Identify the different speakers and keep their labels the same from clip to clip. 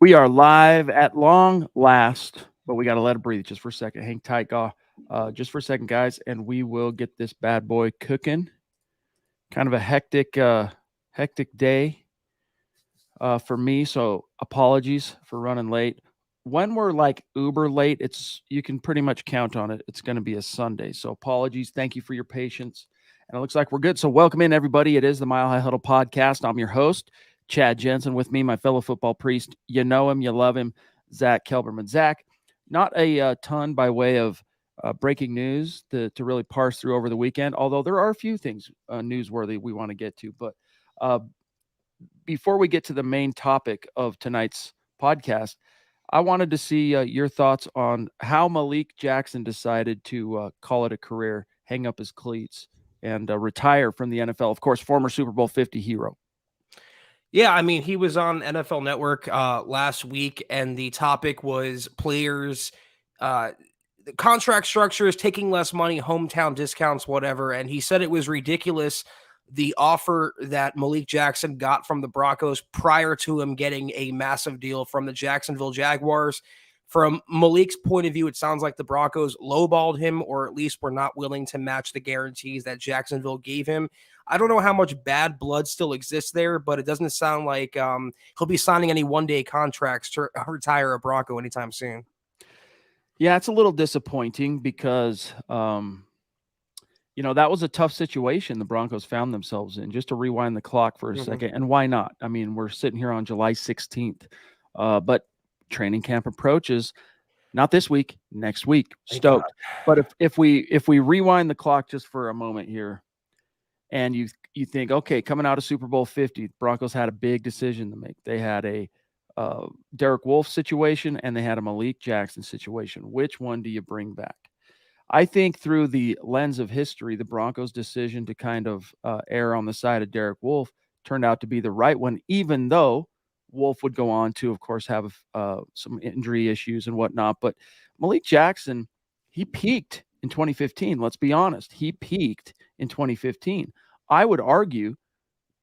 Speaker 1: We are live at long last, but we got to let it breathe just for a second. Hang tight, just for a second, guys, and we will get this bad boy cooking. Kind of a hectic day for me, so apologies for running late. When we're like uber late, you can pretty much count on it. It's going to be a Sunday, so apologies. Thank you for your patience, and it looks like we're good. So welcome in, everybody. It is the Mile High Huddle podcast. I'm your host, Chad Jensen. With me, my fellow football priest. You know him, you love him, Zack Kelberman. Zack, not a ton by way of breaking news to really parse through over the weekend, although there are a few things newsworthy we want to get to. But before we get to the main topic of tonight's podcast, I wanted to see your thoughts on how Malik Jackson decided to call it a career, hang up his cleats, and retire from the NFL. Of course, former Super Bowl 50 hero.
Speaker 2: Yeah, I mean, he was on NFL Network last week, and the topic was players, the contract structures, taking less money, hometown discounts, whatever. And he said it was ridiculous, the offer that Malik Jackson got from the Broncos prior to him getting a massive deal from the Jacksonville Jaguars. From Malik's point of view, it sounds like the Broncos lowballed him, or at least were not willing to match the guarantees that Jacksonville gave him. I don't know how much bad blood still exists there, but it doesn't sound like he'll be signing any one-day contracts to retire a Bronco anytime soon.
Speaker 1: Yeah, it's a little disappointing because, that was a tough situation the Broncos found themselves in. Just to rewind the clock for a second, and why not? I mean, we're sitting here on July 16th, but training camp approaches. Not this week, next week. Stoked. But if we rewind the clock just for a moment here, and you think, okay, coming out of Super Bowl 50, Broncos had a big decision to make. They had a Derek Wolfe situation, and they had a Malik Jackson situation. Which one do you bring back? I think through the lens of history, the Broncos' decision to kind of err on the side of Derek Wolfe turned out to be the right one, even though Wolfe would go on to, of course, have some injury issues and whatnot. But Malik Jackson, he peaked in 2015. Let's be honest. He peaked in 2015. I would argue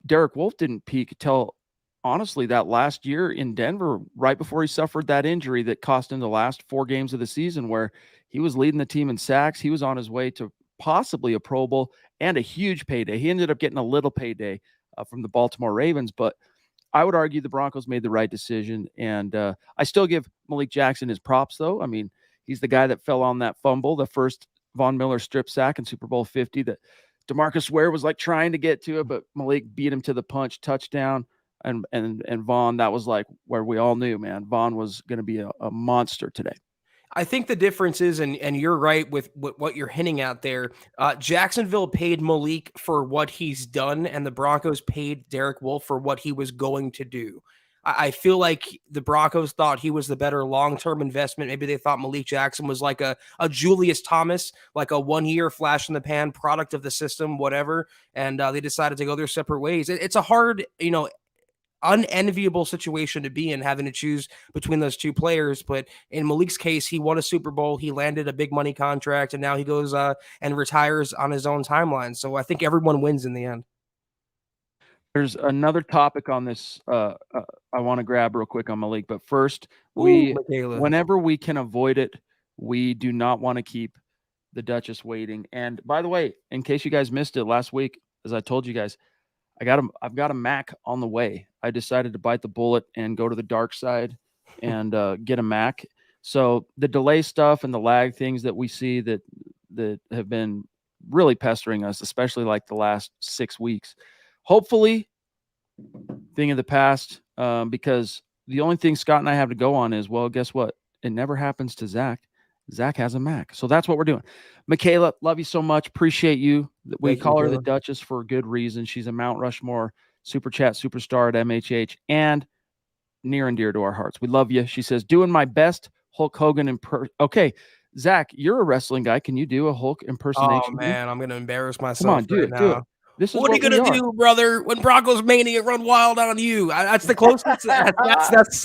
Speaker 1: Derek Wolfe didn't peak until, honestly, that last year in Denver, right before he suffered that injury that cost him the last 4 games of the season, where he was leading the team in sacks. He was on his way to possibly a Pro Bowl and a huge payday. He ended up getting a little payday from the Baltimore Ravens, but I would argue the Broncos made the right decision. And I still give Malik Jackson his props, though. I mean, he's the guy that fell on that fumble, the first Von Miller strip sack in Super Bowl 50 that DeMarcus Ware was like trying to get to it, but Malik beat him to the punch, touchdown. And Von, that was like where we all knew, man, Von was going to be a monster today.
Speaker 2: I think the difference is, and you're right with what you're hinting at there, Jacksonville paid Malik for what he's done, and the Broncos paid Derek Wolfe for what he was going to do. I feel like the Broncos thought he was the better long-term investment. Maybe they thought Malik Jackson was like a Julius Thomas, like a one-year flash-in-the-pan product of the system, whatever, and they decided to go their separate ways. It's a hard, unenviable situation to be in, having to choose between those two players. But in Malik's case, he won a Super Bowl, he landed a big money contract, and now he goes and retires on his own timeline. So I think everyone wins in the end.
Speaker 1: There's another topic on this I want to grab real quick on Malik, but first, whenever we can avoid it, we do not want to keep the Duchess waiting. And by the way, in case you guys missed it last week, as I told you guys, I've got a Mac on the way. I decided to bite the bullet and go to the dark side and get a Mac. So the delay stuff and the lag things that we see that have been really pestering us, especially like the last 6 weeks, hopefully thing of the past, because the only thing Scott and I have to go on is, well, guess what? It never happens to Zach. Zach has a Mac. So that's what we're doing. Michaela, love you so much. Appreciate you. We call her the Duchess for a good reason. She's a Mount Rushmore Super Chat superstar at MHH and near and dear to our hearts. We love you. She says, doing my best Hulk Hogan Okay, Zach, you're a wrestling guy. Can you do a Hulk impersonation?
Speaker 2: Oh, man, I'm going to embarrass myself.
Speaker 1: Come on, do it. Do it.
Speaker 2: What are you going to do, brother, when Broncos Mania run wild on you? That's the closest.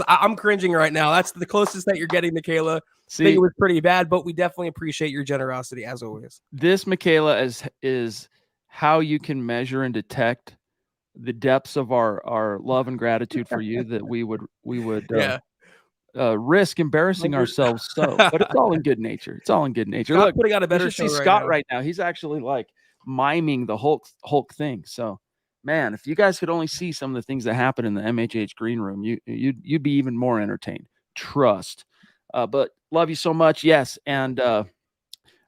Speaker 2: I'm cringing right now. That's the closest that you're getting, Michaela. See, I think it was pretty bad, but we definitely appreciate your generosity, as always.
Speaker 1: This, Michaela, is how you can measure and detect the depths of our love and gratitude for you, that we would risk embarrassing ourselves but it's all in good nature. It's all in good nature.
Speaker 2: Scott
Speaker 1: Look,
Speaker 2: putting out a
Speaker 1: you
Speaker 2: better
Speaker 1: should see
Speaker 2: show
Speaker 1: Scott
Speaker 2: now.
Speaker 1: right now. He's actually like miming the Hulk thing. So, man, if you guys could only see some of the things that happen in the MHH green room, you'd be even more entertained. Trust. But love you so much. Yes, and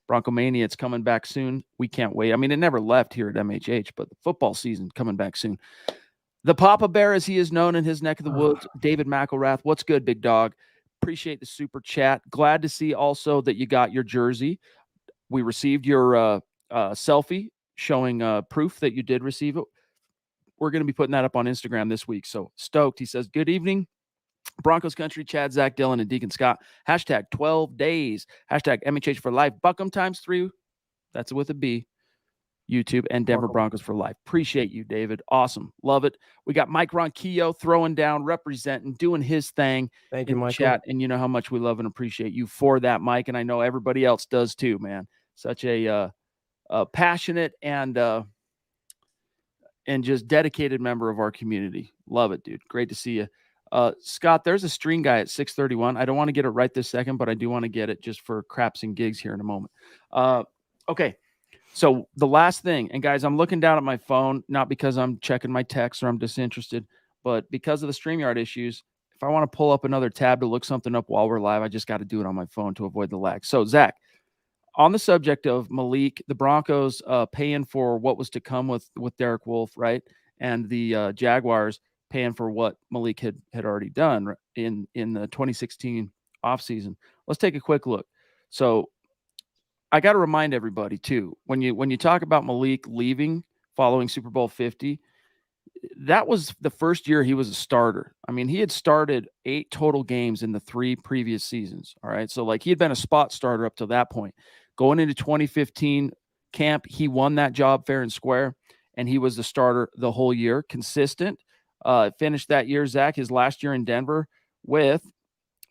Speaker 1: Bronco Mania, it's coming back soon. We can't wait. I mean, it never left here at MHH, but the football season coming back soon. The Papa Bear, as he is known in his neck of the woods, David McElrath. What's good, big dog? Appreciate the super chat. Glad to see also that you got your jersey. We received your selfie showing proof that you did receive it. We're going to be putting that up on Instagram this week. So stoked. He says, good evening, Broncos country, Chad, Zach, Dylan, and Deacon Scott. Hashtag 12 days. Hashtag MHH for life. Buckham times 3. That's with a B. YouTube and Denver Broncos for life. Appreciate you, David. Awesome. Love it. We got Mike Ronquillo throwing down, representing, doing his thing.
Speaker 2: Thank you, Michael.
Speaker 1: Chat. And you know how much we love and appreciate you for that, Mike. And I know everybody else does too, man. Such a passionate and just dedicated member of our community. Love it, dude. Great to see you. Scott, there's a string guy at 6:31. I don't want to get it right this second, but I do want to get it just for craps and gigs here in a moment. Okay. So the last thing, and guys, I'm looking down at my phone, not because I'm checking my text or I'm disinterested, but because of the StreamYard issues. If I want to pull up another tab to look something up while we're live, I just got to do it on my phone to avoid the lag. So Zach, on the subject of Malik, the Broncos paying for what was to come with Derek Wolfe, right? And the Jaguars paying for what Malik had already done in the 2016 offseason. Let's take a quick look. So I got to remind everybody too, when you talk about Malik leaving following Super Bowl 50, that was the first year he was a starter. I mean, he had started 8 total games in the 3 previous seasons. All right. So like he had been a spot starter up to that point. Going into 2015 camp, he won that job fair and square, and he was the starter the whole year, consistent. Finished that year, Zach, his last year in Denver, with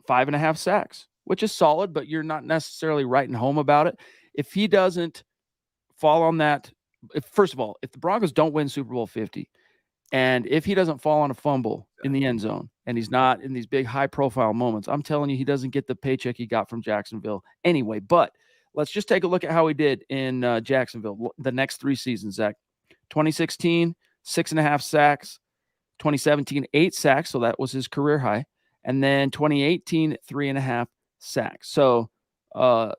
Speaker 1: 5.5 sacks, which is solid, but you're not necessarily writing home about it. If he doesn't fall on that, first of all, if the Broncos don't win Super Bowl 50, and if he doesn't fall on a fumble in the end zone, and he's not in these big high-profile moments, I'm telling you, he doesn't get the paycheck he got from Jacksonville anyway. But let's just take a look at how he did in Jacksonville the next 3 seasons, Zach. 2016, 6.5 sacks. 2017, 8 sacks, so that was his career high. And then 2018, 3.5 sacks. So I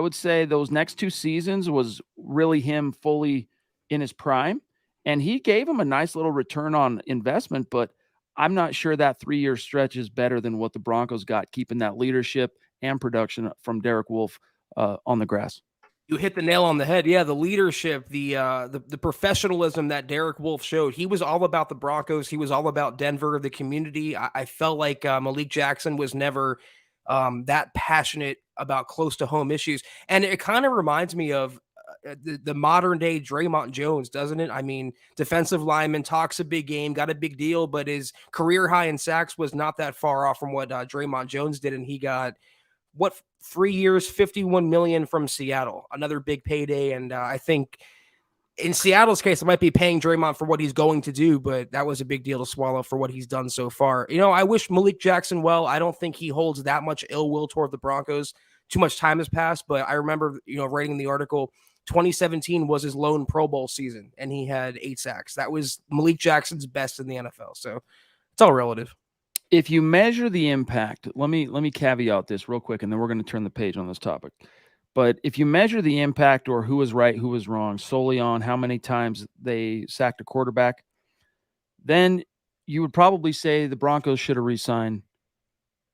Speaker 1: would say those next 2 seasons was really him fully in his prime. And he gave him a nice little return on investment, but I'm not sure that 3-year stretch is better than what the Broncos got, keeping that leadership and production from Derek Wolfe on the grass.
Speaker 2: You hit the nail on the head. Yeah, the leadership, the professionalism that Derek Wolfe showed. He was all about the Broncos. He was all about Denver, the community. I felt like Malik Jackson was never that passionate about close to home issues. And it kind of reminds me of the modern day Draymond Jones, doesn't it? I mean, defensive lineman, talks a big game, got a big deal, but his career high in sacks was not that far off from what Draymond Jones did. And he got 3 years, $51 million from Seattle, another big payday. And I think in Seattle's case, it might be paying Draymond for what he's going to do, but that was a big deal to swallow for what he's done so far. You know, I wish Malik Jackson well. I don't think he holds that much ill will toward the Broncos. Too much time has passed, but I remember, writing the article, 2017 was his lone Pro Bowl season, and he had 8 sacks. That was Malik Jackson's best in the NFL. So it's all relative.
Speaker 1: If you measure the impact, let me caveat this real quick, and then we're going to turn the page on this topic. But if you measure the impact or who was right, who was wrong, solely on how many times they sacked a quarterback, then you would probably say the Broncos should have re-signed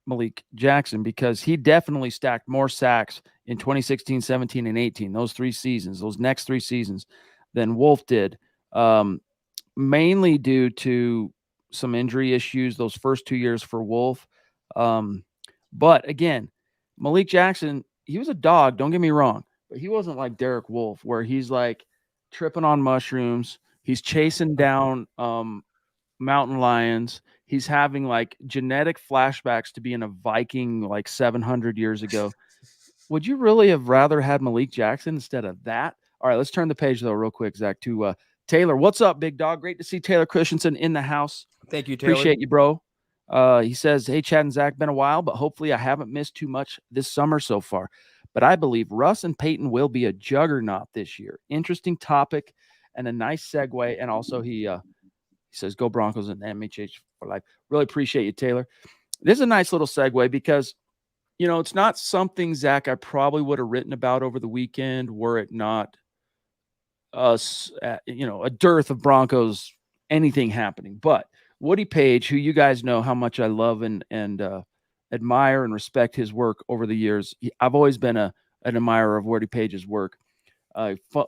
Speaker 1: Malik Jackson, because he definitely stacked more sacks in 2016, 17, and 18, those 3 seasons, those next 3 seasons, than Wolfe did, mainly due to some injury issues those first 2 years for Wolfe. But again, Malik Jackson, he was a dog, don't get me wrong, but he wasn't like Derek Wolfe, where he's like tripping on mushrooms. He's chasing down mountain lions. He's having like genetic flashbacks to being a Viking like 700 years ago. Would you really have rather had Malik Jackson instead of that? All right, let's turn the page though real quick, Zach, to Taylor. What's up, big dog? Great to see Taylor Christensen in the house.
Speaker 2: Thank you, Taylor.
Speaker 1: Appreciate you, bro. He says, "Hey, Chad and Zach, been a while, but hopefully I haven't missed too much this summer so far. But I believe Russ and Payton will be a juggernaut this year. Interesting topic and a nice segue." And also he says, "Go Broncos and MHH for life." Really appreciate you, Taylor. This is a nice little segue because, it's not something, Zach, I probably would have written about over the weekend were it not us, a dearth of Broncos, anything happening. But Woody Paige, who you guys know how much I love and admire and respect his work over the years. I've always been an admirer of Woody Paige's work.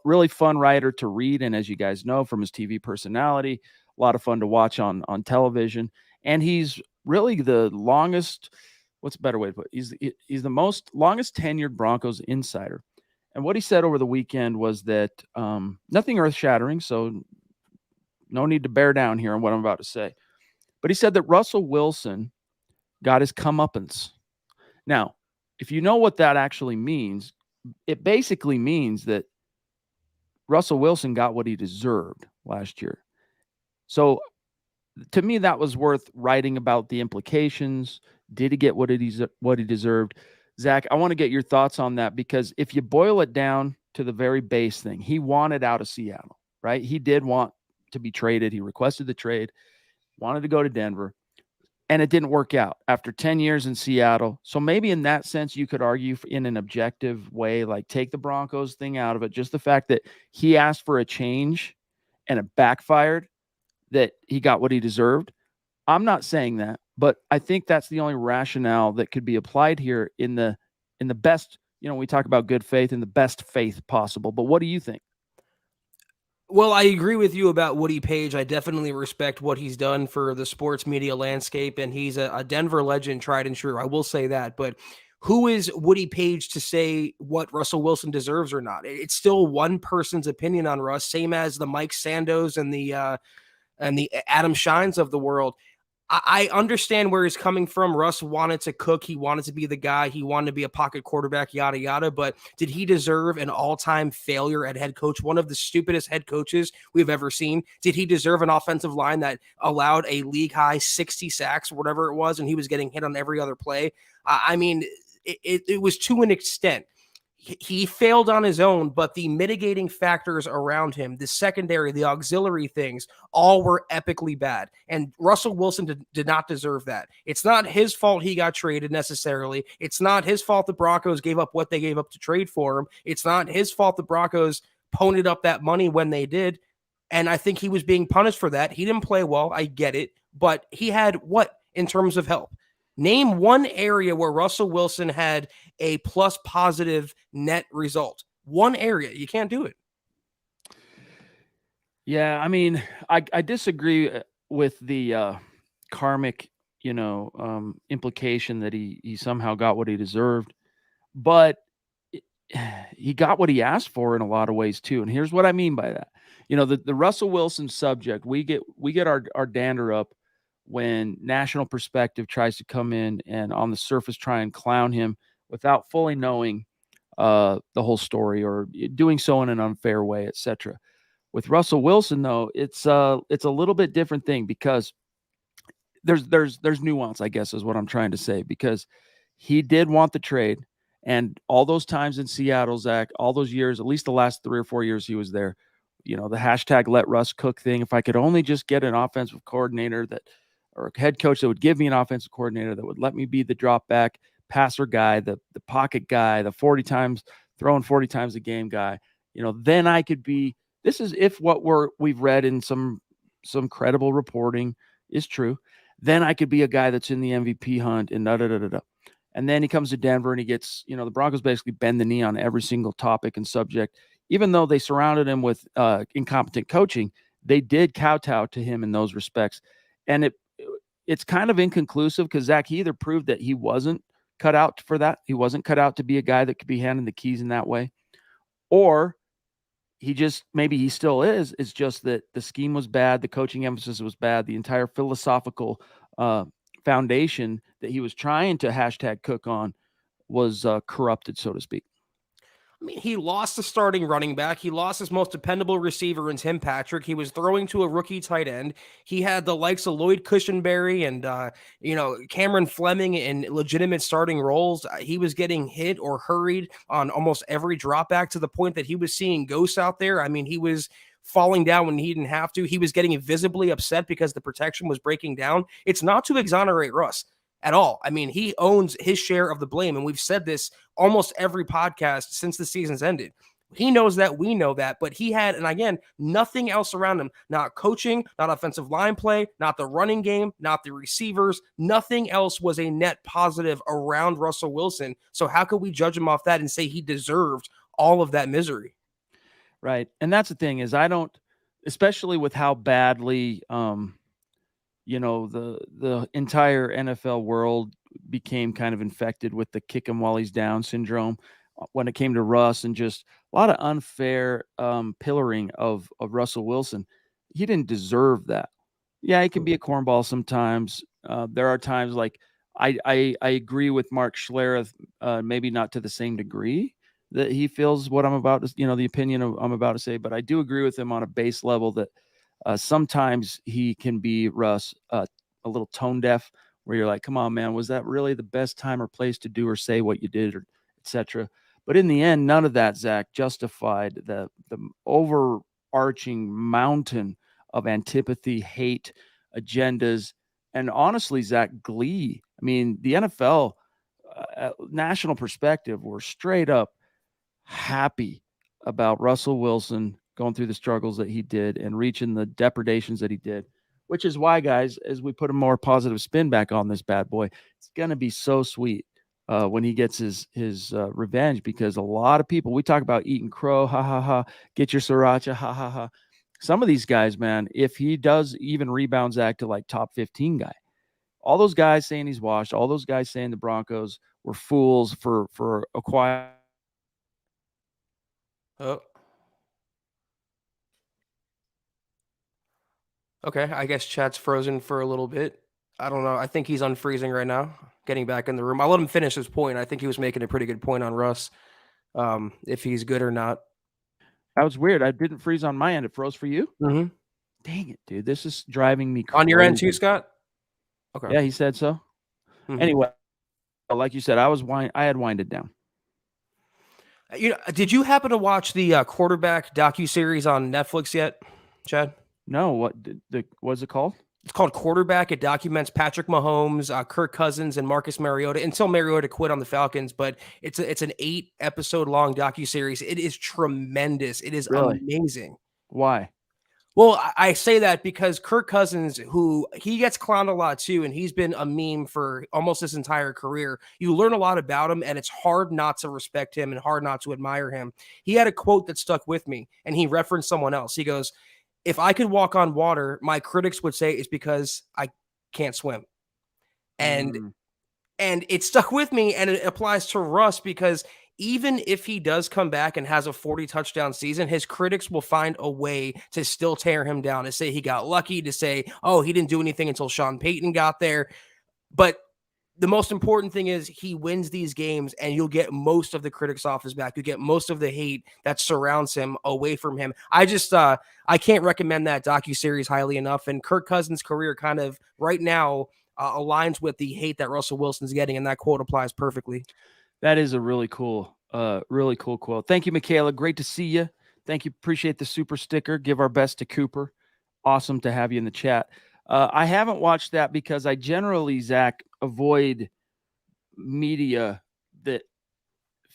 Speaker 1: Really fun writer to read, and as you guys know from his TV personality, a lot of fun to watch on television. And he's really the longest. What's a better way to put it? He's the most longest tenured Broncos insider. And what he said over the weekend was that nothing earth shattering, so no need to bear down here on what I'm about to say. But he said that Russell Wilson got his comeuppance. Now, if you know what that actually means, it basically means that Russell Wilson got what he deserved last year. So to me, that was worth writing about the implications. Did he get what he deserved? Zach, I want to get your thoughts on that, because if you boil it down to the very base thing, he wanted out of Seattle, right? He did want to be traded. He requested the trade, wanted to go to Denver, and it didn't work out after 10 years in Seattle. So maybe in that sense, you could argue in an objective way, like take the Broncos thing out of it, just the fact that he asked for a change and it backfired, that he got what he deserved. I'm not saying that, but I think that's the only rationale that could be applied here in the best, we talk about good faith, in the best faith possible. But what do you think?
Speaker 2: Well, I agree with you about Woody Paige. I definitely respect what he's done for the sports media landscape, and he's a Denver legend, tried and true. I will say that. But who is Woody Paige to say what Russell Wilson deserves or not? It's still one person's opinion on Russ, same as the Mike Sandos and the Adam Shines of the world. I understand where he's coming from. Russ wanted to cook. He wanted to be the guy. He wanted to be a pocket quarterback, yada, yada. But did he deserve an all-time failure at head coach, one of the stupidest head coaches we've ever seen? Did he deserve an offensive line that allowed a league-high 60 sacks or whatever it was, and he was getting hit on every other play? I mean, it was to an extent. He failed on his own, but the mitigating factors around him, the secondary, the auxiliary things, all were epically bad. And Russell Wilson did not deserve that. It's not his fault he got traded necessarily. It's not his fault the Broncos gave up what they gave up to trade for him. It's not his fault the Broncos ponied up that money when they did. And I think he was being punished for that. He didn't play well. I get it. But he had what in terms of help? Name one area where Russell Wilson had a plus positive net result. One area. You can't do it.
Speaker 1: Yeah, I mean, I disagree with the karmic, implication that he somehow got what he deserved, but he got what he asked for in a lot of ways too. And here's what I mean by that. The Russell Wilson subject, we get our dander up when national perspective tries to come in and on the surface try and clown him without fully knowing the whole story, or doing so in an unfair way, etc. With Russell Wilson, though, it's a little bit different thing, because there's nuance, I guess, is what I'm trying to say, because he did want the trade, and all those times in Seattle, Zach, all those years, at least the last 3 or 4 years he was there, the hashtag let Russ cook thing. If I could only just get an offensive coordinator or a head coach that would give me an offensive coordinator that would let me be the drop back passer guy, the pocket guy, the 40 times throwing 40 times a game guy, then I could be. This is if what we've read in some credible reporting is true. Then I could be a guy that's in the MVP hunt and da da da da da. And then he comes to Denver and he gets, the Broncos basically bend the knee on every single topic and subject. Even though they surrounded him with incompetent coaching, they did kowtow to him in those respects. And it's kind of inconclusive, because Zach, he either proved that he wasn't cut out for that. He wasn't cut out to be a guy that could be handing the keys in that way. Or maybe he still is. It's just that the scheme was bad. The coaching emphasis was bad. The entire philosophical foundation that he was trying to hashtag cook on was corrupted, so to speak.
Speaker 2: I mean, he lost the starting running back. He lost his most dependable receiver in Tim Patrick. He was throwing to a rookie tight end. He had the likes of Lloyd Cushenberry and Cameron Fleming in legitimate starting roles. He was getting hit or hurried on almost every drop back to the point that he was seeing ghosts out there. I mean, he was falling down when he didn't have to. He was getting visibly upset because the protection was breaking down. It's not to exonerate Russ at all. I mean, he owns his share of the blame, and we've said this almost every podcast since the season's ended. He knows that, we know that, but he had, and again, nothing else around him, not coaching, not offensive line play, not the running game, not the receivers, nothing else was a net positive around Russell Wilson. So how could we judge him off that and say he deserved all of that misery?
Speaker 1: Right. And that's the thing is I don't, especially with how badly, the entire NFL world became kind of infected with the kick him while he's down syndrome when it came to Russ, and just a lot of unfair pillaring of Russell Wilson. He didn't deserve that. Yeah, he can be a cornball sometimes. There are times like I agree with Mark Schlereth, maybe not to the same degree that he feels what I'm about to, the opinion I'm about to say, but I do agree with him on a base level that sometimes he can be, Russ, a little tone deaf, where you're like, come on, man, was that really the best time or place to do or say what you did, or etc. But in the end, none of that, Zach, justified the overarching mountain of antipathy, hate, agendas, and honestly, Zach, glee. I mean, the NFL, national perspective, were straight up happy about Russell Wilson going through the struggles that he did and reaching the depredations that he did, which is why, guys, as we put a more positive spin back on this bad boy, it's going to be so sweet when he gets his revenge, because a lot of people, we talk about eating crow, ha, ha, ha, get your sriracha, ha, ha, ha. Some of these guys, man, if he does even rebound Zach to like top 15 guy, all those guys saying he's washed, all those guys saying the Broncos were fools for acquiring.
Speaker 2: Oh, okay. I guess chat's frozen for a little bit. I don't know. I think he's unfreezing right now, getting back in the room. I'll let him finish his point. I think he was making a pretty good point on Russ, if he's good or not.
Speaker 1: That was weird. I didn't freeze on my end. It froze for you?
Speaker 2: Mm-hmm.
Speaker 1: Dang it, dude. This is driving me crazy.
Speaker 2: On your end too, Scott? Okay.
Speaker 1: Yeah, he said so.
Speaker 2: Mhm.
Speaker 1: Anyway, like you said, I had winded down.
Speaker 2: Did you happen to watch the quarterback docu-series on Netflix yet, Chad?
Speaker 1: No, what's it called?
Speaker 2: It's called Quarterback. It documents Patrick Mahomes, Kirk Cousins, and Marcus Mariota until Mariota quit on the Falcons. But it's an 8-episode long docuseries. It is tremendous. It is
Speaker 1: Really?
Speaker 2: amazing.
Speaker 1: Why?
Speaker 2: Well, I say that because Kirk Cousins, who he gets clowned a lot too, and he's been a meme for almost his entire career. You learn a lot about him, and it's hard not to respect him and hard not to admire him. He had a quote that stuck with me, and he referenced someone else. He goes, "If I could walk on water, my critics would say it's because I can't swim." And it stuck with me, and it applies to Russ because even if he does come back and has a 40 touchdown season, his critics will find a way to still tear him down, to say he got lucky, to say, oh, he didn't do anything until Sean Payton got there. But the most important thing is he wins these games, and you'll get most of the critics off his back. You get most of the hate that surrounds him away from him. I can't recommend that docuseries highly enough. And Kirk Cousins' career kind of right now aligns with the hate that Russell Wilson's getting, and that quote applies perfectly.
Speaker 1: That is a really cool quote. Thank you, Michaela. Great to see you. Thank you. Appreciate the super sticker. Give our best to Cooper. Awesome to have you in the chat. I haven't watched that because I generally, Zach, avoid media that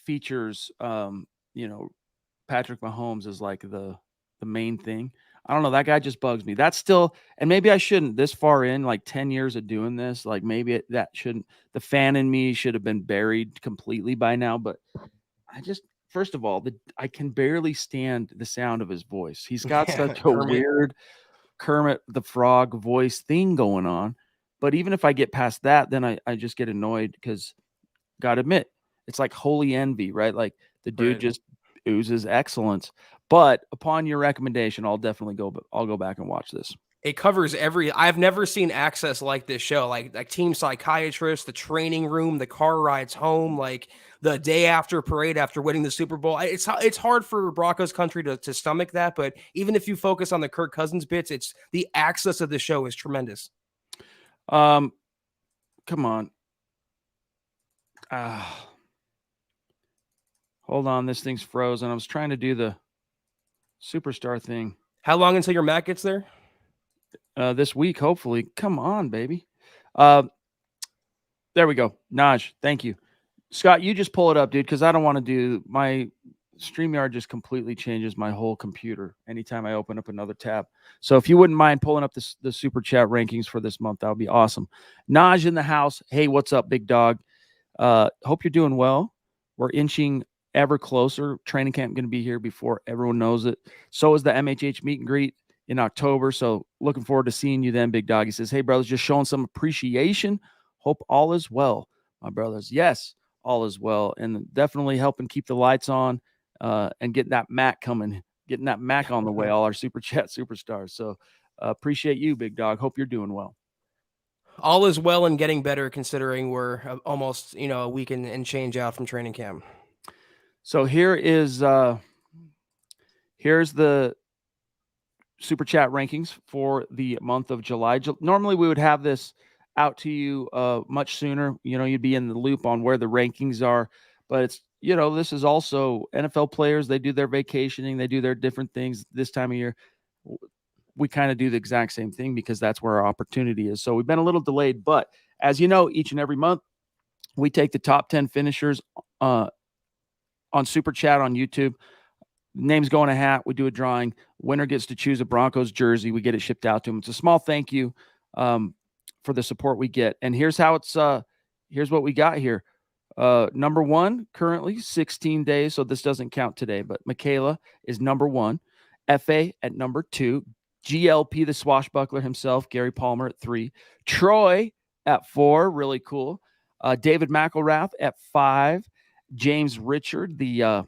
Speaker 1: features, Patrick Mahomes as like the main thing. I don't know. That guy just bugs me. That's still, and maybe I shouldn't this far in, like 10 years of doing this, like maybe that shouldn't, the fan in me should have been buried completely by now. But first of all, I can barely stand the sound of his voice. He's got such a weird Kermit the Frog voice thing going on. But even if I get past that, then I just get annoyed because, gotta admit, it's like holy envy, right? Like the dude just oozes excellence. But upon your recommendation, I'll go back and watch this.
Speaker 2: It covers I've never seen access like this show, like team psychiatrist, the training room, the car rides home, like the day after parade after winning the Super Bowl. It's hard for Broncos country to stomach that, but even if you focus on the Kirk Cousins bits, it's the access of the show is tremendous.
Speaker 1: Come on. Hold on, this thing's frozen. I was trying to do the superstar thing.
Speaker 2: How long until your Mac gets there?
Speaker 1: This week, hopefully. Come on, baby. There we go. Naj, thank you. Scott, you just pull it up, dude, because I don't want to do my StreamYard just completely changes my whole computer anytime I open up another tab. So if you wouldn't mind pulling up the super chat rankings for this month, that would be awesome. Naj in the house. Hey, what's up, big dog? Hope you're doing well. We're inching ever closer. Training camp going to be here before everyone knows it. So is the MHH meet and greet in October. So looking forward to seeing you then, big dog. He says, hey, brothers, just showing some appreciation. Hope all is well, my brothers. Yes, all is well. And definitely helping keep the lights on and getting that Mac coming, getting that Mac on the way, all our super chat superstars. So appreciate you, big dog. Hope you're doing well.
Speaker 2: All is well and getting better considering we're almost, a week and change out from training camp.
Speaker 1: So here's the super chat rankings for the month of July. Normally we would have this out to you much sooner. You'd be in the loop on where the rankings are, but it's, this is also NFL players. They do their vacationing. They do their different things this time of year. We kind of do the exact same thing because that's where our opportunity is. So we've been a little delayed, but as you know, each and every month we take the top 10 finishers on Super Chat on YouTube. Names go in a hat. We do a drawing. Winner gets to choose a Broncos jersey. We get it shipped out to them. It's a small thank you for the support we get. And here's how here's what we got here. Number one, currently 16 days. So this doesn't count today, but Michaela is number one. FA at number 2. GLP, the swashbuckler himself, Gary Palmer at 3. Troy at 4. Really cool. David McElrath at 5. James Richard, the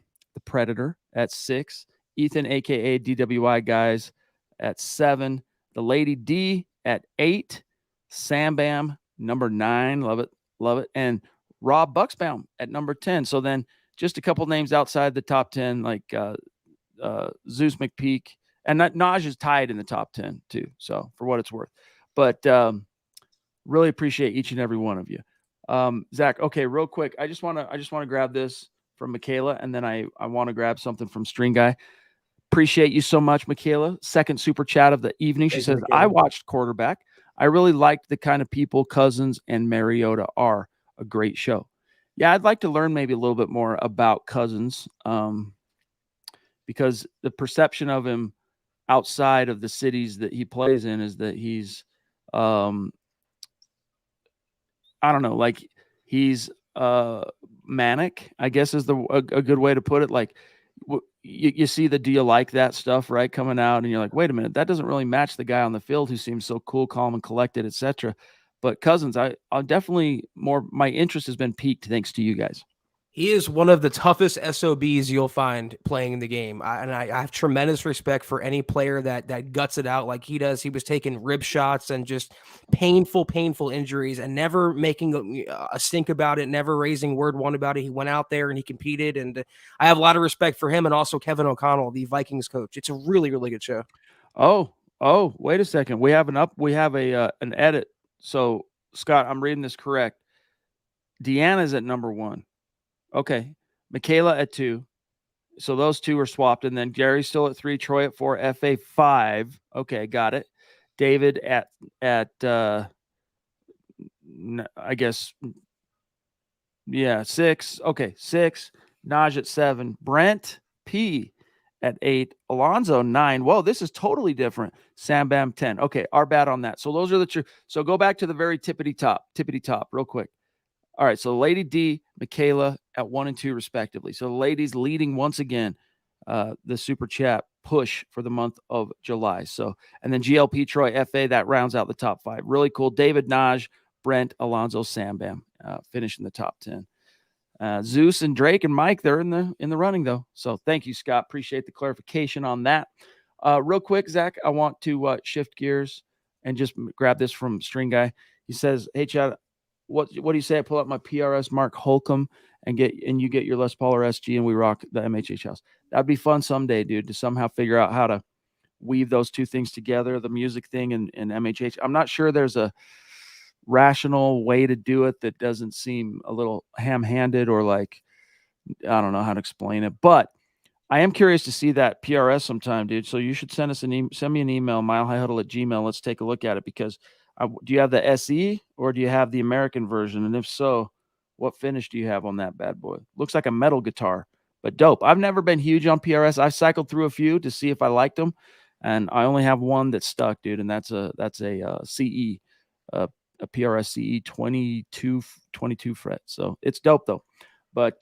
Speaker 1: Predator, at 6. Ethan, a.k.a. DWI Guys, at 7. The Lady D at 8. Sam Bam, number 9. Love it. Love it. And Rob Bucksbaum at number 10. So then just a couple names outside the top 10, like Zeus McPeak. And Naj is tied in the top 10, too. So for what it's worth. But really appreciate each and every one of you. Zach, okay, real quick. I just want to grab this from Michaela, and then I want to grab something from String Guy. Appreciate you so much, Michaela. Second super chat of the evening. She says, Michaela. I watched Quarterback. I really liked the kind of people Cousins and Mariota are. A great show. Yeah, I'd like to learn maybe a little bit more about Cousins because the perception of him outside of the cities that he plays in is that he's I don't know, like he's manic, I guess is a good way to put it. Like you see the do you like that stuff, right, coming out, and you're like, wait a minute, that doesn't really match the guy on the field who seems so cool, calm, and collected, etc. But Cousins, I'll definitely my interest has been piqued thanks to you guys.
Speaker 2: He is one of the toughest SOBs you'll find playing in the game. I have tremendous respect for any player that guts it out like he does. He was taking rib shots and just painful injuries and never making a stink about it, never raising word one about it. He went out there and he competed. And I have a lot of respect for him and also Kevin O'Connell, the Vikings coach. It's a really, really good show.
Speaker 1: Oh, wait a second. We have an edit. So, Scott, I'm reading this correct. Deanna's at number 1. Okay. Michaela at 2. So those two are swapped. And then Gary's still at 3, Troy at 4, FA 5. Okay, got it. David at I guess, 6. Okay, 6. Naj at 7. Brent P at 8. Alonzo 9. Whoa, this is totally different. Sam Bam 10. Okay, our bad on that. So those are the two. So go back to the very tippity top, real quick. All right, so Lady D, Michaela at 1 and 2 respectively. So the ladies leading once again the super chat push for the month of July. So, and then GLP, Troy, FA, that rounds out the top 5. Really cool. David, Naj, Brent, Alonzo, Sam Bam finishing the top 10. Zeus and Drake and Mike, they're in the running though. So thank you, Scott. Appreciate the clarification on that. Real quick, Zach, I want to shift gears and just grab this from String Guy. He says, "Hey, Chad, what do you say? I pull out my PRS Mark Holcomb and you get your Les Paul or SG, and we rock the MHH house. That'd be fun someday, dude, to somehow figure out how to weave those two things together, the music thing and MHH. I'm not sure there's a rational way to do it that doesn't seem a little ham-handed or like, I don't know how to explain it, but I am curious to see that PRS sometime, dude. So you should send us send me an email, milehighhuddle@gmail. Let's take a look at it because do you have the SE or do you have the American version? And if so, what finish do you have on that bad boy? Looks like a metal guitar, but dope. I've never been huge on PRS. I've cycled through a few to see if I liked them, and I only have one that stuck, dude, and that's a CE, a PRS CE 22 fret. So it's dope though, but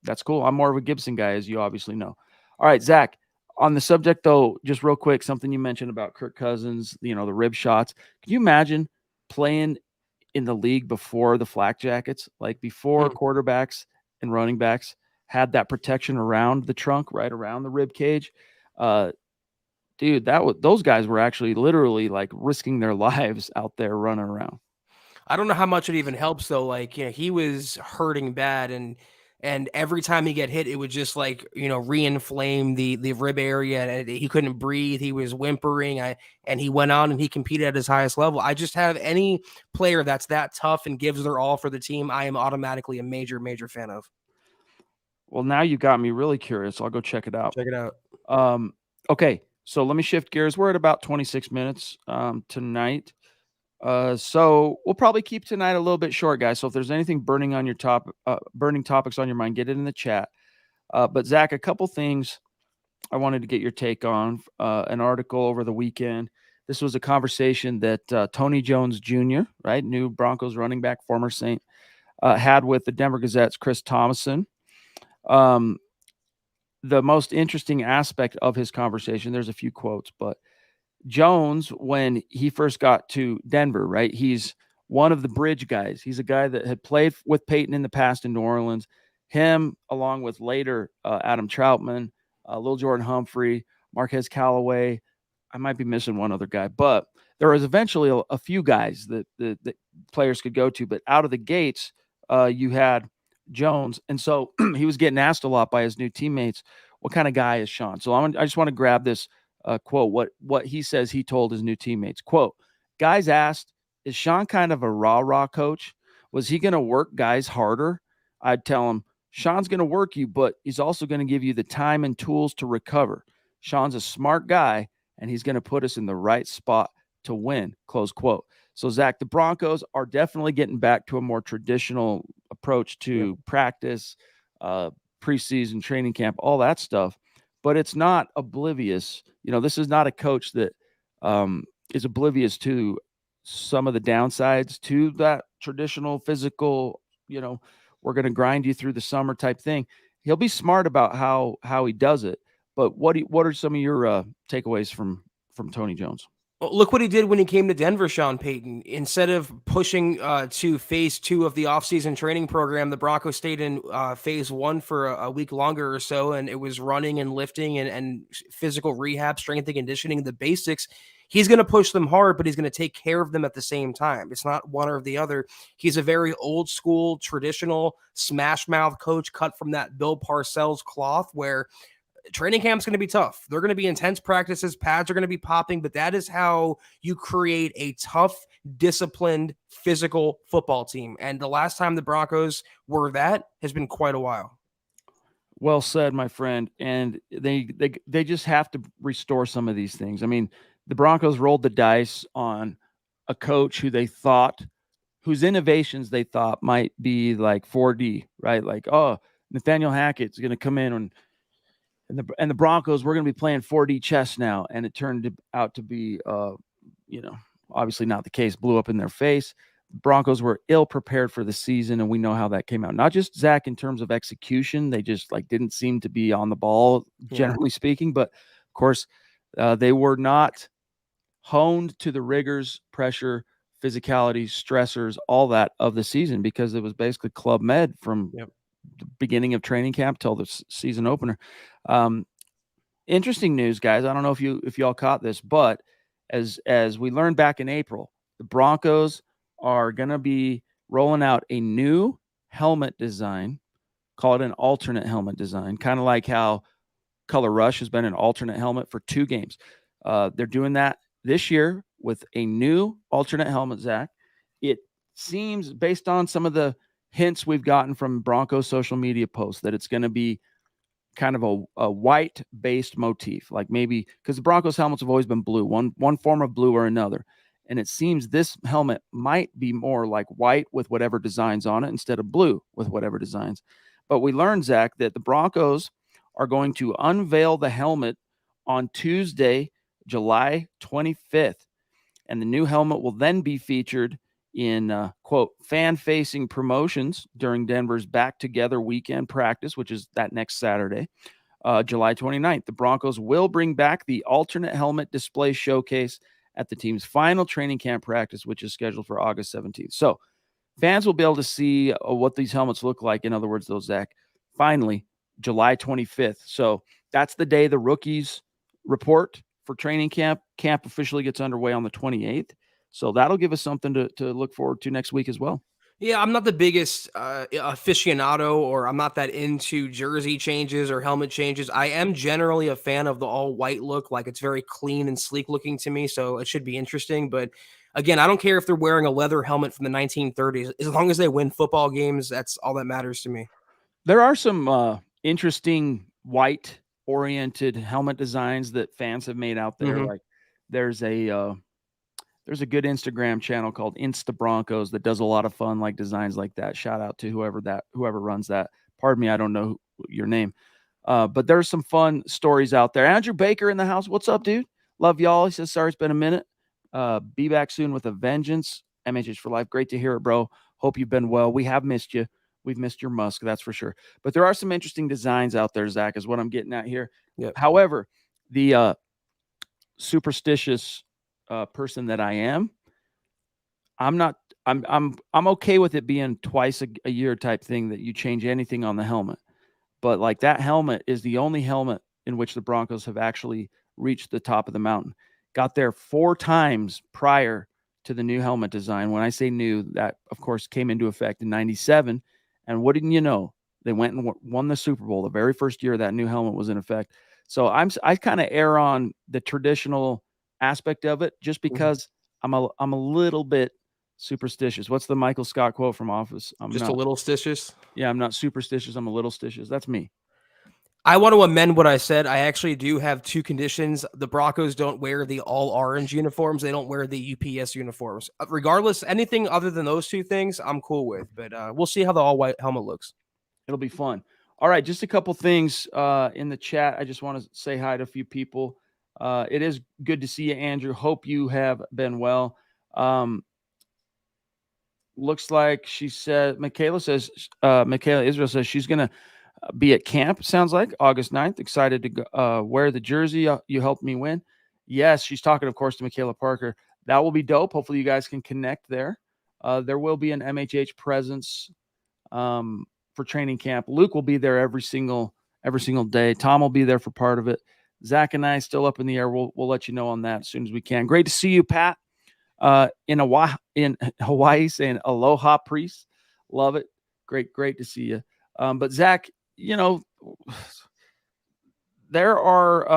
Speaker 1: that's cool. I'm more of a Gibson guy, as you obviously know. All right, Zach, on the subject, though, just real quick, something you mentioned about Kirk Cousins, the rib shots. Can you imagine playing in the league before the flak jackets, like before quarterbacks and running backs had that protection around the trunk, right around the rib cage? Dude, those guys were actually literally like risking their lives out there running around.
Speaker 2: I don't know how much it even helps though. Like, he was hurting bad, and every time he get hit, it would just like, re-inflame the rib area, and he couldn't breathe. He was whimpering. And he went on and he competed at his highest level. I just have any player that's that tough and gives their all for the team, I am automatically a major, major fan of.
Speaker 1: Well, now you got me really curious. I'll go check it out.
Speaker 2: Check it out.
Speaker 1: Okay, so let me shift gears. We're at about 26 minutes tonight. So we'll probably keep tonight a little bit short, guys. So if there's anything burning topics on your mind, get it in the chat. But Zach, a couple things I wanted to get your take on. An article over the weekend. This was a conversation that Tony Jones Jr., right, new Broncos running back, former Saint, had with the Denver Gazette's Chris Thomason. The most interesting aspect of his conversation, there's a few quotes, but Jones, when he first got to Denver, right, he's one of the bridge guys. He's a guy that had played with Payton in the past in New Orleans. Him, along with later Adam Troutman, Lil Jordan Humphrey, Marquez Callaway. I might be missing one other guy, but there was eventually a few guys that players could go to. But out of the gates, you had Jones. And so he was getting asked a lot by his new teammates, what kind of guy is Sean? So I just want to grab this quote, what he says he told his new teammates. Quote, guys asked, is Sean kind of a rah-rah coach? Was he going to work guys harder? I'd tell him, Sean's going to work you, but he's also going to give you the time and tools to recover. Sean's a smart guy, and he's going to put us in the right spot to win, close quote. So, Zach, the Broncos are definitely getting back to a more traditional approach to practice, preseason, training camp, all that stuff. But it's not oblivious. This is not a coach that is oblivious to some of the downsides to that traditional physical, we're going to grind you through the summer type thing. He'll be smart about how he does it. But what are some of your takeaways from Tony Jones?
Speaker 2: Well, look what he did when he came to Denver, Sean Payton. Instead of pushing to phase 2 of the offseason training program, the Broncos stayed in phase 1 for a week longer or so, and it was running and lifting and physical rehab, strength and conditioning, the basics. He's going to push them hard, but he's going to take care of them at the same time. It's not one or the other. He's a very old school, traditional, smash mouth coach cut from that Bill Parcells cloth where training camp's going to be tough. They're going to be intense practices. Pads are going to be popping, but that is how you create a tough, disciplined, physical football team. And the last time the Broncos were that has been quite a while.
Speaker 1: Well said, my friend. And they just have to restore some of these things. I mean, the Broncos rolled the dice on a coach whose innovations they thought might be like 4D, right? Like, oh, Nathaniel Hackett's going to come in and the Broncos, we're going to be playing 4D chess now. And it turned out to be, obviously not the case, blew up in their face. Broncos were ill prepared for the season, and we know how that came out. Not just Zach in terms of execution. They just didn't seem to be on the ball, generally speaking. But, of course, they were not honed to the rigors, pressure, physicality, stressors, all that of the season because it was basically Club Med from the beginning of training camp till the season opener. interesting news, guys. I don't know if y'all caught this, but as we learned back in April, the Broncos are going to be rolling out a new helmet design, call it an alternate helmet design, kind of like how Color Rush has been an alternate helmet for 2 games. They're doing that this year with a new alternate helmet, Zach. It seems, based on some of the hints we've gotten from Broncos social media posts, that it's going to be kind of a white-based motif, like maybe because the Broncos helmets have always been blue, one form of blue or another. And it seems this helmet might be more like white with whatever designs on it instead of blue with whatever designs. But we learned, Zach, that the Broncos are going to unveil the helmet on Tuesday, July 25th. And the new helmet will then be featured in, quote, fan-facing promotions during Denver's Back Together weekend practice, which is that next Saturday, July 29th. The Broncos will bring back the alternate helmet display showcase at the team's final training camp practice, which is scheduled for August 17th. So fans will be able to see what these helmets look like. In other words, though, Zach, finally, July 25th. So that's the day the rookies report for training camp. Camp officially gets underway on the 28th. So that'll give us something to look forward to next week as well.
Speaker 2: Yeah, I'm not the biggest aficionado, or I'm not that into jersey changes or helmet changes. I am generally a fan of the all white look. Like, it's very clean and sleek looking to me. So it should be interesting. But again, I don't care if they're wearing a leather helmet from the 1930s. As long as they win football games, that's all that matters to me.
Speaker 1: There are some interesting white oriented helmet designs that fans have made out there. Like there's a good Instagram channel called Insta Broncos that does a lot of fun like designs like that. Shout out to whoever runs that. Pardon me, I don't know your name. But there's some fun stories out there. Andrew Baker in the house. What's up, dude? Love y'all. He says, sorry, it's been a minute. Be back soon with a vengeance. MHH for life. Great to hear it, bro. Hope you've been well. We have missed you. We've missed your musk, that's for sure. But there are some interesting designs out there, Zach, is what I'm getting at here.
Speaker 2: Yep.
Speaker 1: However, the superstitious person that I am, I'm okay with it being twice a year type thing, that you change anything on the helmet. But like, that helmet is the only helmet in which the Broncos have actually reached the top of the mountain. Got there 4 times prior to the new helmet design. When I say new, that of course came into effect in 97. And what didn't you know? They went and won the Super Bowl the very first year that new helmet was in effect. So I kind of err on the traditional aspect of it, just because I'm a little bit superstitious. What's the Michael Scott quote from Office?
Speaker 2: A little stitious.
Speaker 1: Yeah, I'm not superstitious. I'm a little stitious. That's me.
Speaker 2: I want to amend what I said. I actually do have 2 conditions. The Broncos don't wear the all orange uniforms. They don't wear the UPS uniforms. Regardless, anything other than those 2 things, I'm cool with. But we'll see how the all white helmet looks.
Speaker 1: It'll be fun. All right, just a couple things in the chat. I just want to say hi to a few people. It is good to see you, Andrew. Hope you have been well. Looks like Michaela Israel says she's going to be at camp, sounds like, August 9th. Excited to wear the jersey you helped me win. Yes, she's talking, of course, to Michaela Parker. That will be dope. Hopefully you guys can connect there. There will be an MHH presence for training camp. Luke will be there every single day. Tom will be there for part of it. Zach and I still up in the air. We'll let you know on that as soon as we can. Great to see you, Pat, in Hawaii, saying aloha, priest. Love it. Great to see you. But Zach, there are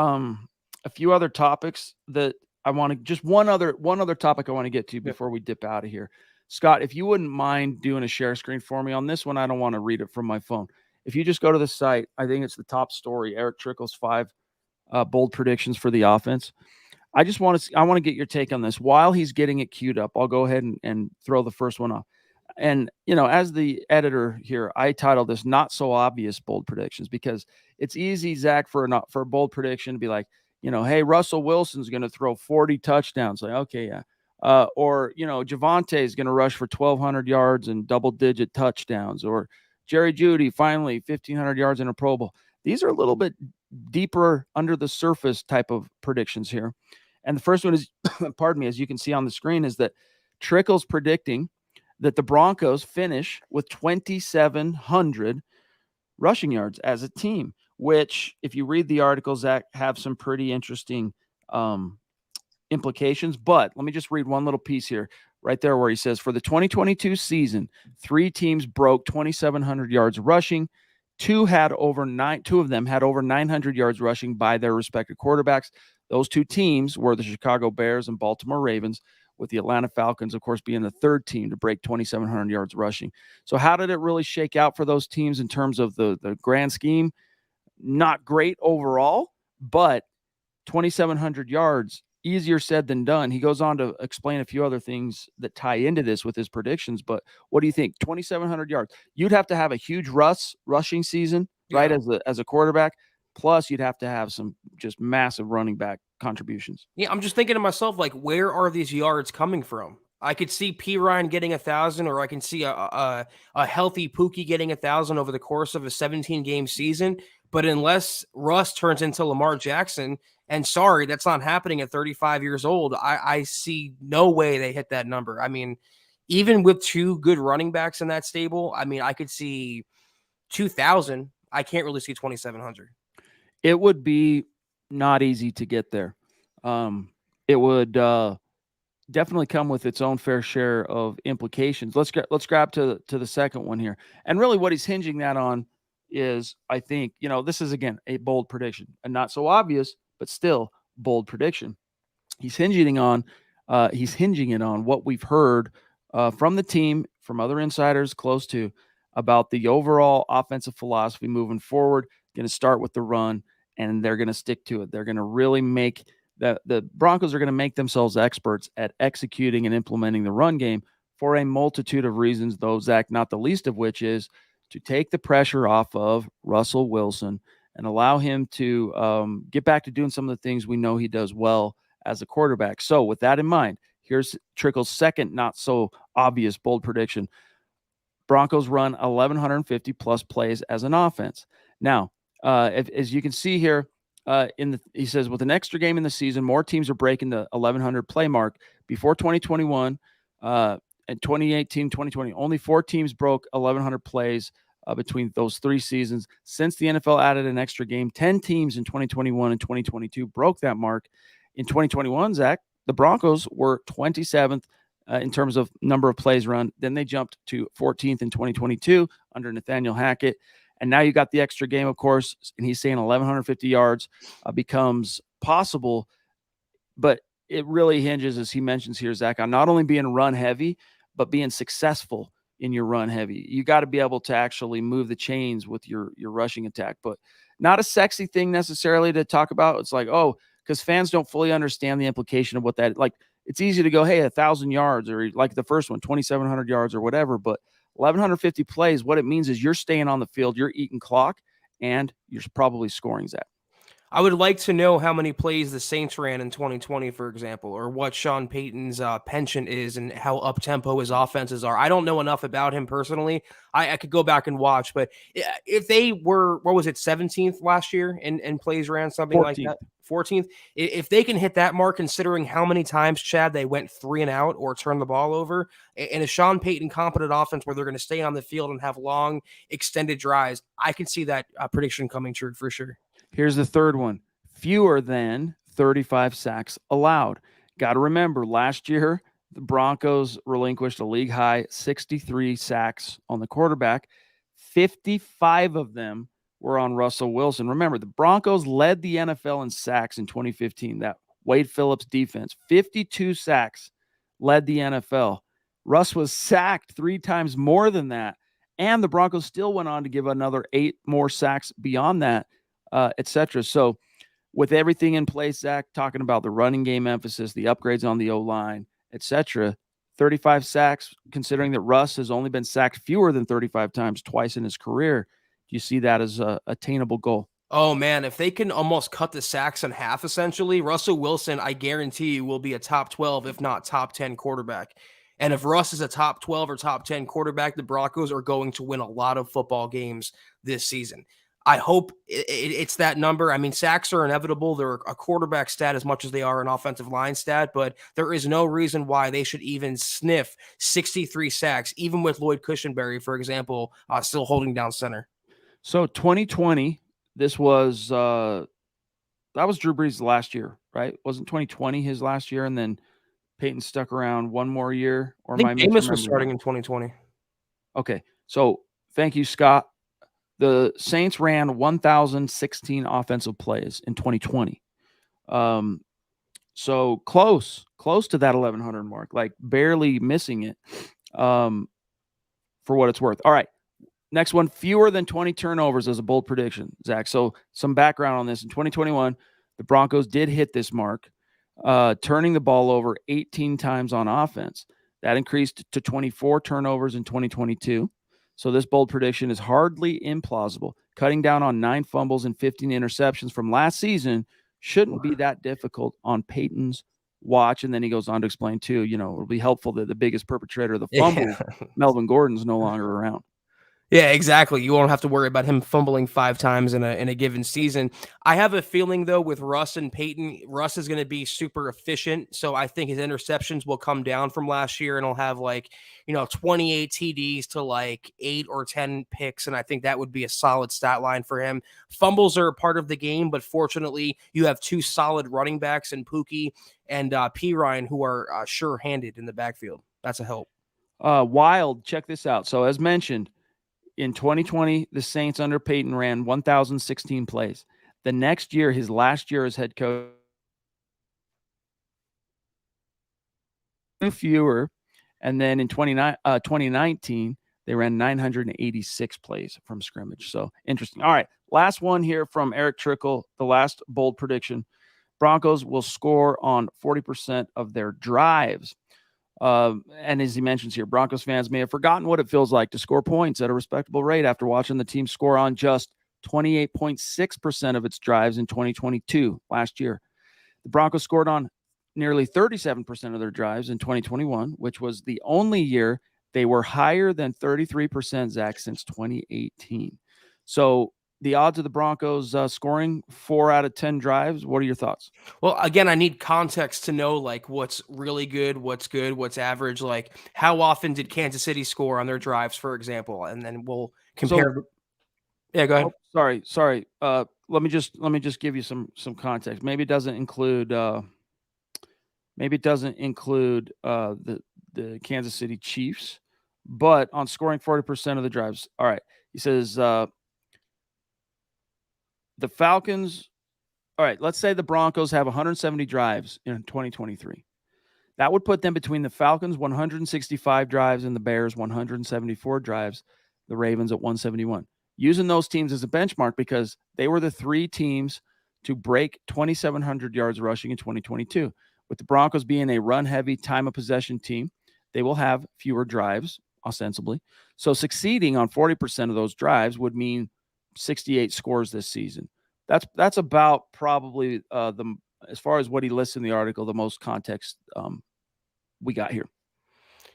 Speaker 1: a few other topics that I want to, just one other topic I want to get to before we dip out of here. Scott, if you wouldn't mind doing a share screen for me on this one, I don't want to read it from my phone. If you just go to the site, I think it's the top story, Eric Trickle's 5 bold predictions for the offense. I want to get your take on this. While he's getting it queued up, I'll go ahead and throw the first one off. And, as the editor here, I titled this Not So Obvious Bold Predictions, because it's easy, Zach, for a bold prediction to be like, hey, Russell Wilson's going to throw 40 touchdowns. Like, okay, yeah. Or, Javonte is going to rush for 1,200 yards and double-digit touchdowns. Or Jerry Jeudy, finally, 1,500 yards in a Pro Bowl. These are a little bit deeper under the surface type of predictions here. And the first one is, pardon me, as you can see on the screen, is that Trickle's predicting that the Broncos finish with 2,700 rushing yards as a team, which, if you read the articles, that have some pretty interesting implications. But let me just read one little piece here, right there, where he says, for the 2022 season, 3 teams broke 2,700 yards rushing. Two of them had over 900 yards rushing by their respective quarterbacks. Those 2 teams were the Chicago Bears and Baltimore Ravens, with the Atlanta Falcons, of course, being the 3rd team to break 2,700 yards rushing. So how did it really shake out for those teams in terms of the grand scheme? Not great overall, but 2,700 yards, easier said than done. He goes on to explain a few other things that tie into this with his predictions. But what do you think? 2,700 yards. You'd have to have a huge rushing season, right, as a quarterback. Plus, you'd have to have some just massive running back contributions.
Speaker 2: Yeah, I'm just thinking to myself, like, where are these yards coming from? I could see P. Ryan getting 1,000, or I can see a healthy Pookie getting 1,000 over the course of a 17-game season. But unless Russ turns into Lamar Jackson, and sorry, that's not happening at 35 years old, I see no way they hit that number. I mean, even with 2 good running backs in that stable, I mean, I could see 2,000. I can't really see 2,700.
Speaker 1: It would be not easy to get there. It would definitely come with its own fair share of implications. Let's grab to the second one here. And really what he's hinging that on is, I think, this is, again, a bold prediction, and not so obvious, but still bold prediction. He's hinging it on what we've heard from the team, from other insiders close to, about the overall offensive philosophy moving forward. Going to start with the run, and they're going to stick to it. They're going to really make the Broncos are going to make themselves experts at executing and implementing the run game for a multitude of reasons, though, Zach, not the least of which is to take the pressure off of Russell Wilson and allow him to get back to doing some of the things we know he does well as a quarterback. So with that in mind, here's Trickle's second not so obvious bold prediction. Broncos run 1,150 plus plays as an offense. Now, as you can see here, he says, with an extra game in the season, more teams are breaking the 1,100 play mark. Before 2021 and 2018, 2020, only 4 teams broke 1,100 plays between those 3 seasons. Since the NFL added an extra game, 10 teams in 2021 and 2022 broke that mark. In 2021, Zach, the Broncos were 27th in terms of number of plays run. Then they jumped to 14th in 2022 under Nathaniel Hackett. And now you got the extra game, of course, and he's saying 1,150 yards becomes possible. But it really hinges, as he mentions here, Zach, on not only being run heavy, but being successful in your run heavy. You got to be able to actually move the chains with your rushing attack. But not a sexy thing necessarily to talk about. It's like, because fans don't fully understand the implication of what that, like, it's easy to go, hey, 1,000 yards, or like the first one, 2,700 yards or whatever. But 1,150 plays, what it means is you're staying on the field, you're eating clock, and you're probably scoring, Zach.
Speaker 2: I would like to know how many plays the Saints ran in 2020, for example, or what Sean Payton's penchant is and how up-tempo his offenses are. I don't know enough about him personally. I could go back and watch, but if they were, what was it, 17th last year in plays ran, something
Speaker 1: 14th.
Speaker 2: like that? 14th. If they can hit that mark, considering how many times, Chad, they went 3 and out or turned the ball over, in a Sean Payton competent offense where they're going to stay on the field and have long, extended drives, I can see that prediction coming true for sure.
Speaker 1: Here's the third one. Fewer than 35 sacks allowed. Got to remember, last year, the Broncos relinquished a league-high 63 sacks on the quarterback. 55 of them were on Russell Wilson. Remember, the Broncos led the NFL in sacks in 2015. That Wade Phillips defense, 52 sacks, led the NFL. Russ was sacked 3 times more than that, and the Broncos still went on to give another 8 more sacks beyond that. Etc. So with everything in place, Zach, talking about the running game emphasis, the upgrades on the O-line, etc., 35 sacks, considering that Russ has only been sacked fewer than 35 times twice in his career, do you see that as a attainable goal?
Speaker 2: Oh, man, if they can almost cut the sacks in half, essentially, Russell Wilson, I guarantee you, will be a top 12, if not top 10 quarterback. And if Russ is a top 12 or top 10 quarterback, the Broncos are going to win a lot of football games this season. I hope it's that number. I mean, sacks are inevitable. They're a quarterback stat as much as they are an offensive line stat, but there is no reason why they should even sniff 63 sacks, even with Lloyd Cushenberry, for example, still holding down center.
Speaker 1: So 2020, this was that was Drew Brees' last year, right? Wasn't 2020 his last year, and then Payton stuck around one more year? Or
Speaker 2: I
Speaker 1: am
Speaker 2: think
Speaker 1: I
Speaker 2: Jameis was
Speaker 1: misremembering
Speaker 2: starting
Speaker 1: that?
Speaker 2: in 2020.
Speaker 1: Okay, so thank you, Scott. The Saints ran 1,016 offensive plays in 2020. So close to that 1,100 mark, like barely missing it. For what it's worth. All right. Next one, fewer than 20 turnovers as a bold prediction, Zach. So some background on this. In 2021, the Broncos did hit this mark, turning the ball over 18 times on offense. That increased to 24 turnovers in 2022. So this bold prediction is hardly implausible. Cutting down on 9 fumbles and 15 interceptions from last season shouldn't be that difficult on Payton's watch. And then he goes on to explain, too, it'll be helpful that the biggest perpetrator of the fumble, Melvin Gordon's no longer around.
Speaker 2: Yeah, exactly. You won't have to worry about him fumbling 5 times in a given season. I have a feeling though with Russ and Payton, Russ is going to be super efficient, so I think his interceptions will come down from last year, and he'll have 28 TDs to 8 or 10 picks, and I think that would be a solid stat line for him. Fumbles are a part of the game, but fortunately, you have 2 solid running backs in Pookie and P. Ryan who are sure-handed in the backfield. That's a help.
Speaker 1: Wild, check this out. So as mentioned, in 2020, the Saints under Payton ran 1,016 plays. The next year, his last year as head coach, fewer. And then in 2019, they ran 986 plays from scrimmage. So interesting. All right. Last one here from Eric Trickle, the last bold prediction. Broncos will score on 40% of their drives. And as he mentions here, Broncos fans may have forgotten what it feels like to score points at a respectable rate after watching the team score on just 28.6% of its drives in 2022, last year. The Broncos scored on nearly 37% of their drives in 2021, which was the only year they were higher than 33%, Zach, since 2018. So the odds of the Broncos scoring 4 out of 10 drives, what are your thoughts?
Speaker 2: Well, again, I need context to know what's really good, what's average. How often did Kansas City score on their drives, for example, and then we'll compare. Yeah, go ahead.
Speaker 1: Oh, sorry. Let me just give you some context. Maybe it doesn't include the Kansas City Chiefs, but on scoring 40% of the drives. All right, he says the Falcons. All right, let's say the Broncos have 170 drives in 2023. That would put them between the Falcons 165 drives and the Bears 174 drives, the Ravens at 171. Using those teams as a benchmark because they were the 3 teams to break 2,700 yards rushing in 2022. With the Broncos being a run-heavy time of possession team, they will have fewer drives, ostensibly. So succeeding on 40% of those drives would mean 68 scores this season. That's about probably as far as what he lists in the article, the most context we got here.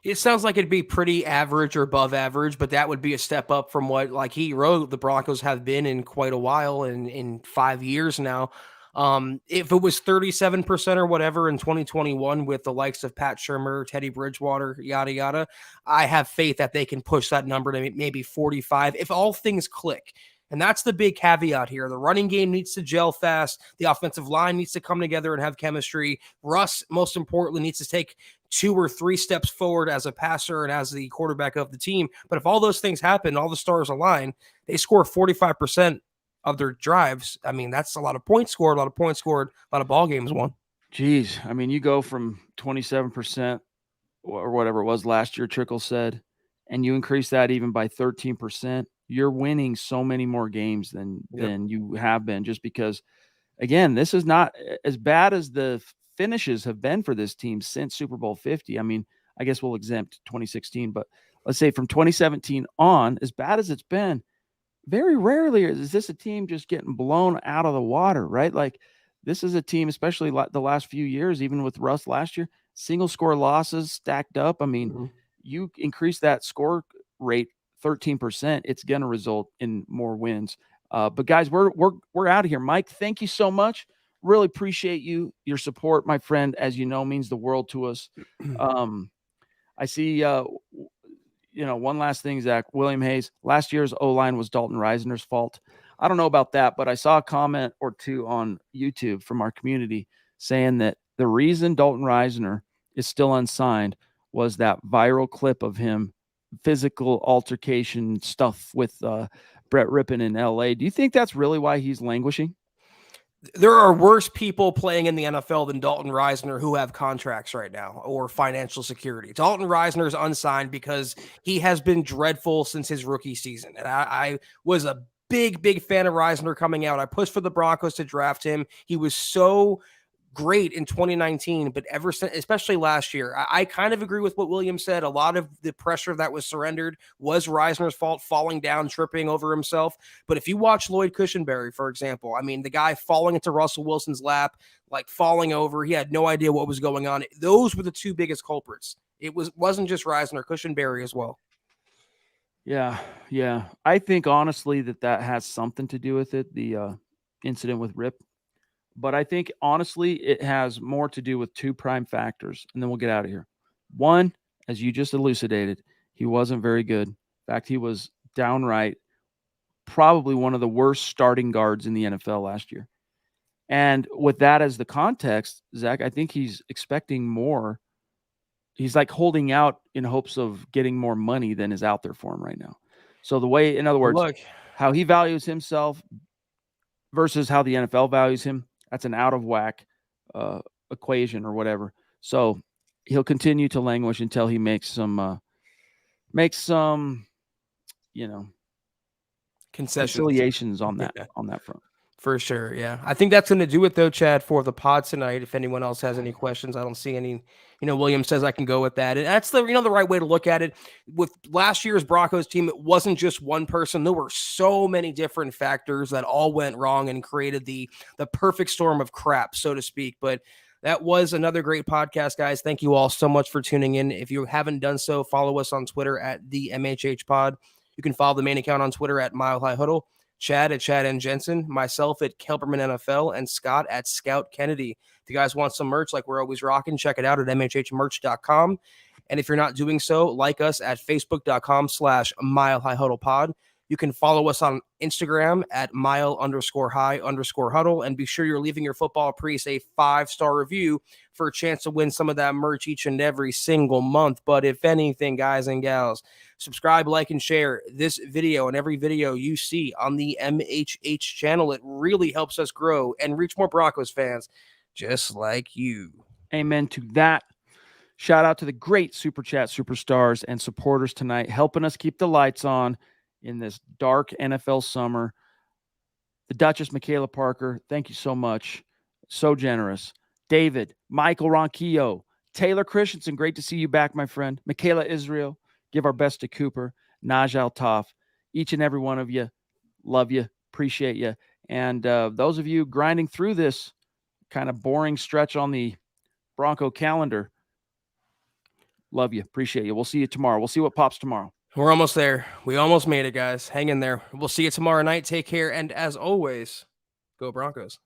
Speaker 2: It sounds like it'd be pretty average or above average, but that would be a step up from what, he wrote, the Broncos have been in quite a while, in 5 years now. If it was 37% or whatever in 2021 with the likes of Pat Shurmur, Teddy Bridgewater, yada, yada, I have faith that they can push that number to maybe 45 if all things click. And that's the big caveat here. The running game needs to gel fast. The offensive line needs to come together and have chemistry. Russ, most importantly, needs to take 2 or 3 steps forward as a passer and as the quarterback of the team. But if all those things happen, all the stars align, they score 45% of their drives. I mean, that's a lot of points scored, a lot of ball games won.
Speaker 1: Geez, I mean, you go from 27% or whatever it was last year, Trickle said, and you increase that even by 13%, you're winning so many more games than you have been, just because, again, this is not as bad as the finishes have been for this team since Super Bowl 50. I mean, I guess we'll exempt 2016, but let's say from 2017 on, as bad as it's been, very rarely is this a team just getting blown out of the water, right? Like, this is a team, especially the last few years, even with Russ last year, single score losses stacked up. I mean, you increase that score rate 13%, it's going to result in more wins. But guys, we're out of here. Mike, thank you so much. Really appreciate your support, my friend. As you know, means the world to us. I see. One last thing, Zach. William Hayes. Last year's O-line was Dalton Reiser's fault. I don't know about that, but I saw a comment or two on YouTube from our community saying that the reason Dalton Reisner is still unsigned was that viral clip of him physical altercation stuff with Brett Rippon in LA. Do you think that's really why he's languishing?
Speaker 2: There are worse people playing in the NFL than Dalton Reisner who have contracts right now or financial security. Dalton Reisner is unsigned because he has been dreadful since his rookie season. And I was a big fan of Reisner coming out. I pushed for the Broncos to draft him. He was so great in 2019, but ever since, especially last year, I kind of agree with what William said. A lot of the pressure that was surrendered was Reisner's fault, falling down, tripping over himself. But if you watch Lloyd Cushenberry, for example, I mean, the guy falling into Russell Wilson's lap, like falling over, he had no idea what was going on. Those were the two biggest culprits. Wasn't just Reisner, Cushenberry as well.
Speaker 1: Yeah. I think honestly that has something to do with it, the incident with Rip. But I think, honestly, it has more to do with two prime factors, and then we'll get out of here. One, as you just elucidated, he wasn't very good. In fact, he was downright probably one of the worst starting guards in the NFL last year. And with that as the context, Zach, I think he's expecting more. He's like holding out in hopes of getting more money than is out there for him right now. So the way, in other words, how he values himself versus how the NFL values him, that's an out of whack equation or whatever. So he'll continue to languish until he makes some, conciliations on that front.
Speaker 2: For sure, yeah. I think that's going to do it, though, Chad, for the pod tonight. If anyone else has any questions, I don't see any. William says I can go with that. And that's the right way to look at it. With last year's Broncos team, it wasn't just one person. There were so many different factors that all went wrong and created the perfect storm of crap, so to speak. But that was another great podcast, guys. Thank you all so much for tuning in. If you haven't done so, follow us on Twitter at the MHH Pod. You can follow the main account on Twitter at Mile High Huddle. Chad at Chad and Jensen, myself at Kelberman NFL, and Scott at Scout Kennedy. If you guys want some merch like we're always rocking, check it out at mhhmerch.com. And if you're not doing so, like us at facebook.com/milehighhuddlepod. You can follow us on Instagram at mile_high_huddle, and be sure you're leaving your football priest a 5-star review for a chance to win some of that merch each and every single month. But if anything, guys and gals, subscribe, like, and share this video and every video you see on the MHH channel. It really helps us grow and reach more Broncos fans just like you.
Speaker 1: Amen to that. Shout out to the great Super Chat superstars and supporters tonight, helping us keep the lights on in this dark NFL summer. The Duchess, Michaela Parker, thank you so much. So generous. David, Michael Ronquillo, Taylor Christensen, great to see you back, my friend. Michaela Israel, give our best to Cooper, Naj Altaf, each and every one of you. Love you, appreciate you. And those of you grinding through this kind of boring stretch on the Bronco calendar, love you, appreciate you. We'll see you tomorrow. We'll see what pops tomorrow.
Speaker 2: We're almost there. We almost made it, guys. Hang in there. We'll see you tomorrow night. Take care. And as always, go Broncos.